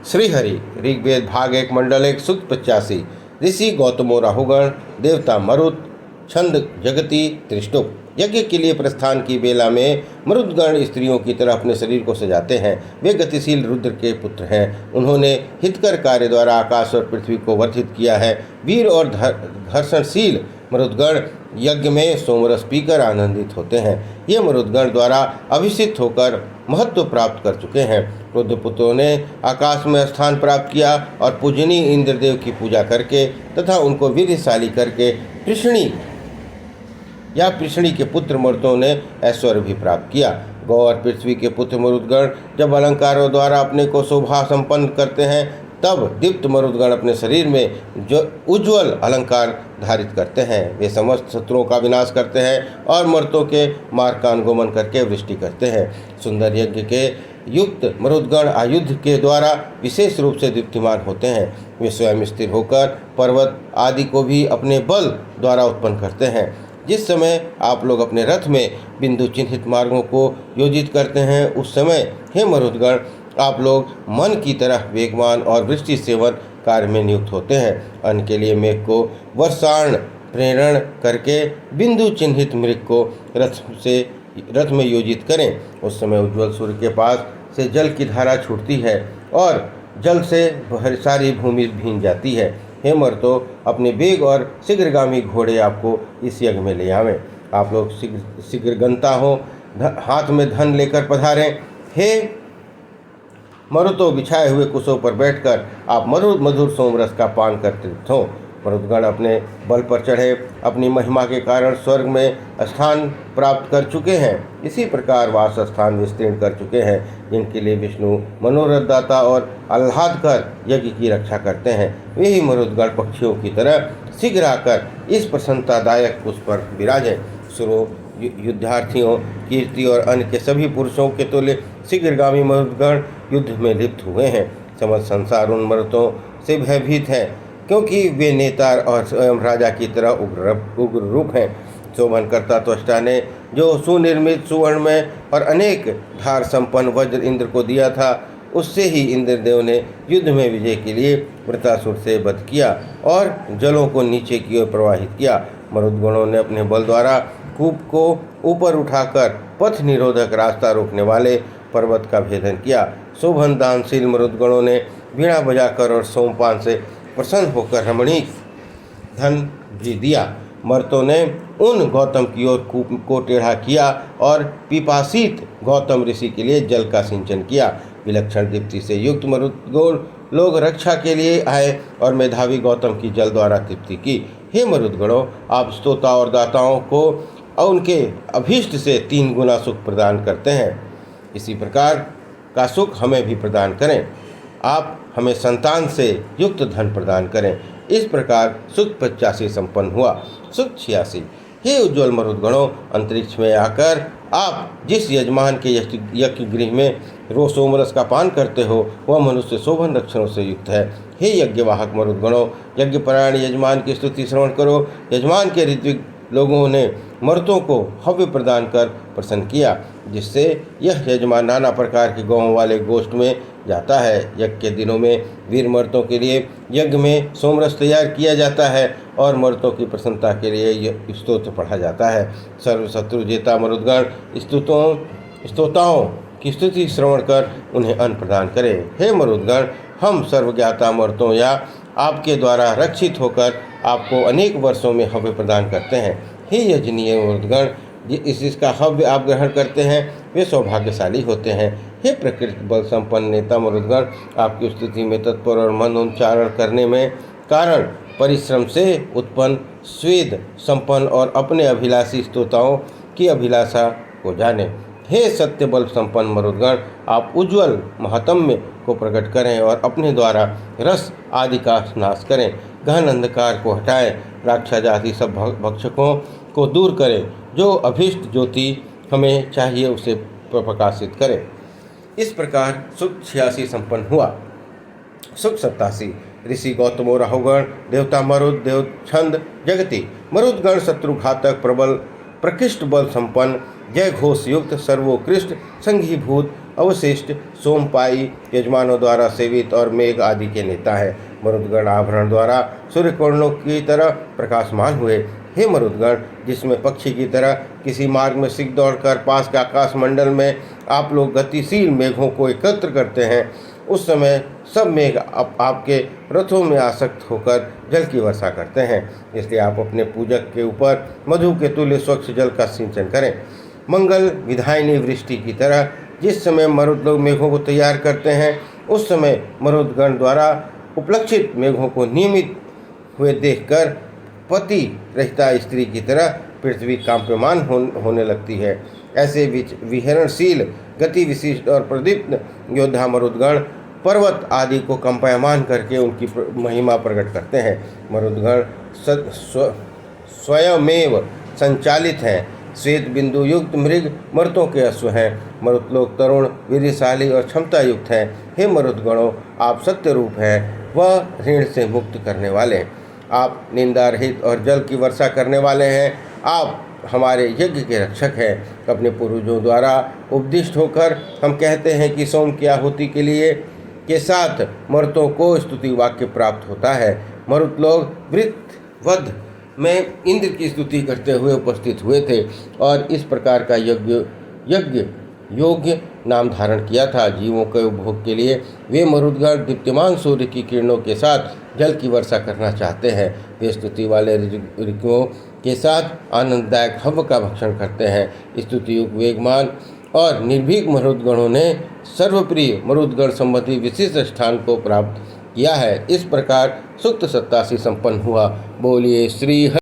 श्रीहरि ऋग्वेद भाग 1 मंडल 1 सूक्त 85। ऋषि गौतमो राहुगण देवता मरुत छंद जगति त्रिष्टुप। यज्ञ के लिए प्रस्थान की बेला में मरुदगण स्त्रियों की तरह अपने शरीर को सजाते हैं। वे गतिशील रुद्र के पुत्र हैं। उन्होंने हितकर कार्य द्वारा आकाश और पृथ्वी को वर्धित किया है। वीर और घर्षणशील मरुदगण यज्ञ में सोमरस पीकर आनंदित होते हैं। ये मरुदगण द्वारा अभिषिक्त होकर महत्व प्राप्त कर चुके हैं। रुद्रपुत्रों ने आकाश में स्थान प्राप्त किया और पूजनीय इंद्रदेव की पूजा करके तथा उनको विधिशाली करके पृषणी के पुत्र मरुतों ने ऐश्वर्य भी प्राप्त किया। गौ और पृथ्वी के पुत्र मरुदगण जब अलंकारों द्वारा अपने को शोभा संपन्न करते हैं तब दीप्त मरुदगण अपने शरीर में जो उज्ज्वल अलंकार धारित करते हैं। वे समस्त शत्रुओं का विनाश करते हैं और मर्तों के मार्ग का अनुगमन करके वृष्टि करते हैं। सुंदर यज्ञ के युक्त मरुदगण आयुध के द्वारा विशेष रूप से दीप्तिमान होते हैं। वे स्वयं स्थिर होकर पर्वत आदि को भी अपने बल द्वारा उत्पन्न करते हैं। जिस समय आप लोग अपने रथ में बिंदु चिन्हित मार्गों को योजित करते हैं उस समय हे मरुदगण आप लोग मन की तरह वेगवान और वृष्टि सेवन कार्य में नियुक्त होते हैं। अन्न के लिए मेघ को वर्षाण प्रेरण करके बिंदु चिन्हित मृग को रथ में योजित करें। उस समय उज्ज्वल सूर्य के पास से जल की धारा छूटती है और जल से सारी भूमि भींग जाती है। हे मर्दों अपने वेग और शीघ्रगामी घोड़े आपको इस यज्ञ में ले आवें। आप लोग शीघ्रगंता हो हाथ में धन लेकर पधारें। हे मरुतों बिछाए हुए कुशों पर बैठकर आप मधुर मधुर सोमरस का पान करते हो। मरुदगण अपने बल पर चढ़े अपनी महिमा के कारण स्वर्ग में स्थान प्राप्त कर चुके हैं। इसी प्रकार वास स्थान विस्तीर्ण कर चुके हैं जिनके लिए विष्णु मनोरथदाता और आह्लादकर यज्ञ की रक्षा करते हैं। वे ही मरुदगण पक्षियों की तरह शीघ्र आकर इस प्रसन्नतादायक उस पर विराजें। सुरों युद्धार्थियों कीर्ति और अन्य के सभी पुरुषों के तुल्य शीघ्रगामी मरुदगण युद्ध में लिप्त हुए हैं। समस्त संसार उन मरुतों से भयभीत है क्योंकि वे नेता और स्वयं राजा की तरह उग्र रूप हैं। शोभन करता त्वष्टा ने जो सुनिर्मित सुवर्णमय और अनेक धार संपन्न वज्र इंद्र को दिया था उससे ही इंद्रदेव ने युद्ध में विजय के लिए वृत्रासुर से वध किया और जलों को नीचे की ओर प्रवाहित किया। मरुदगणों ने अपने बल द्वारा कूप को ऊपर उठाकर पथ निरोधक रास्ता रोकने वाले पर्वत का भेदन किया। शोभन दानशील मरुदगणों ने वीणा बजाकर और सोमपान से प्रसन्न होकर रमणीक धन भी दिया। मर्तों ने उन गौतम की ओर कूप को टेढ़ा किया और पिपासित गौतम ऋषि के लिए जल का सिंचन किया। विलक्षण दीप्ति से युक्त मरुदगण लोग रक्षा के लिए आए और मेधावी गौतम की जल द्वारा तृप्ति की। हे मरुदगणों आप स्तोता और दाताओं को उनके अभीष्ट से 3 गुना सुख प्रदान करते हैं। इसी प्रकार का सुख हमें भी प्रदान करें। आप हमें संतान से युक्त धन प्रदान करें। इस प्रकार सूक्त 85 संपन्न हुआ। सूक्त 86। हे उज्ज्वल मरुदगणों अंतरिक्ष में आकर आप जिस यजमान के यज्ञ गृह में रोज सोमरस का पान करते हो वह मनुष्य शोभन लक्षणों से युक्त है। हे यज्ञवाहक मरुदगणों यज्ञपरायण यजमान की स्तुति श्रवण करो। यजमान के ऋत्विक लोगों ने मर्तों को हव्य प्रदान कर प्रसन्न किया जिससे यह यजमान नाना प्रकार के गौों वाले गोष्ठ में जाता है। यज्ञ के दिनों में वीर मर्तों के लिए यज्ञ में सोमरस तैयार किया जाता है और मर्तों की प्रसन्नता के लिए यह स्तोत्र पढ़ा जाता है। सर्वशत्रु जेता मरुदगण स्तोताओं की स्तुति श्रवण कर उन्हें अन्न प्रदान करें। हे मरुदगण हम सर्वज्ञाता मर्तों या आपके द्वारा रक्षित होकर आपको अनेक वर्षों में हव्य प्रदान करते हैं। हे यजनीय मरुदगण इसका हव्य आप ग्रहण करते हैं वे सौभाग्यशाली होते हैं। हे प्रकृति बल संपन्न नेता मरुदगण आपकी स्तुति में तत्पर और मन उच्चारण करने में कारण परिश्रम से उत्पन्न स्वेद संपन्न और अपने अभिलाषी स्तोताओं की अभिलाषा को जाने। हे सत्य बल संपन्न मरुदगण आप उज्ज्वल महात्म्य को प्रकट करें और अपने द्वारा रस आदि का नाश करें। गहन अंधकार को हटाएं। राक्षा जाति सब भक्षकों को दूर करें। जो अभीष्ट ज्योति हमें चाहिए उसे प्रकाशित करें। इस प्रकार सूक्त 86 संपन्न हुआ। सूक्त 87। ऋषि गौतमो राहुगण देवता मरुद देव छंद जगति। मरुदगण शत्रुघातक प्रबल प्रकृष्ट बल संपन्न जय घोष युक्त सर्वोत्कृष्ट संघीभूत अवशिष्ट सोमपाई यजमानों द्वारा सेवित और मेघ आदि के नेता हैं। मरुदगण आभरण द्वारा सूर्यकिरणों की तरह प्रकाशमान हुए। हे मरुदगण, जिसमें पक्षी की तरह किसी मार्ग में सिक दौड़कर पास के आकाश मंडल में आप लोग गतिशील मेघों को एकत्र करते हैं, उस समय सब मेघ आपके रथों में आसक्त होकर जल की वर्षा करते हैं। इसलिए आप अपने पूजक के ऊपर मधु के तुल्य स्वच्छ जल का सिंचन करें। मंगल विधायिनी वृष्टि की तरह जिस समय मरुद लोग मेघों को तैयार करते हैं, उस समय मरुदगण द्वारा उपलक्षित मेघों को नियमित हुए देखकर पति रहता स्त्री की तरह पृथ्वी कांप्यमान होने लगती है। ऐसे विहरणशील गति विशिष्ट और प्रदीप्त योद्धा मरुदगण पर्वत आदि को कंपायमान करके उनकी महिमा प्रकट करते हैं। मरुदगण स्वयमेव संचालित हैं। श्वेत बिंदु युक्त मृग मरुतों के अश्व हैं। मरुत लोग तरुण, वीरशाली और क्षमता युक्त हैं। हे मरुदगणों, आप सत्य रूप हैं, वह ऋण से मुक्त करने वाले। आप निंदा रहित और जल की वर्षा करने वाले हैं। आप हमारे यज्ञ के रक्षक हैं। अपने पूर्वजों द्वारा उपदिष्ट होकर हम कहते हैं कि सोम की आहुति के साथ मरुतों को स्तुति वाक्य प्राप्त होता है। मरुत लोग वृत्रवध में इंद्र की स्तुति करते हुए उपस्थित हुए थे और इस प्रकार का यज्ञ योग्य नाम धारण किया था। जीवों के उपभोग के लिए वे मरुदगण दीप्यमान सूर्य की किरणों के साथ जल की वर्षा करना चाहते हैं। वे स्तुति वाले ऋतुओं के साथ आनंददायक हव्य का भक्षण करते हैं। स्तुतियुक्त वेगमान और निर्भीक मरुदगणों ने सर्वप्रिय मरुदगण संबंधी विशिष्ट स्थान को प्राप्त किया है। इस प्रकार सुक्त सत्ता से संपन्न हुआ। बोलिए श्री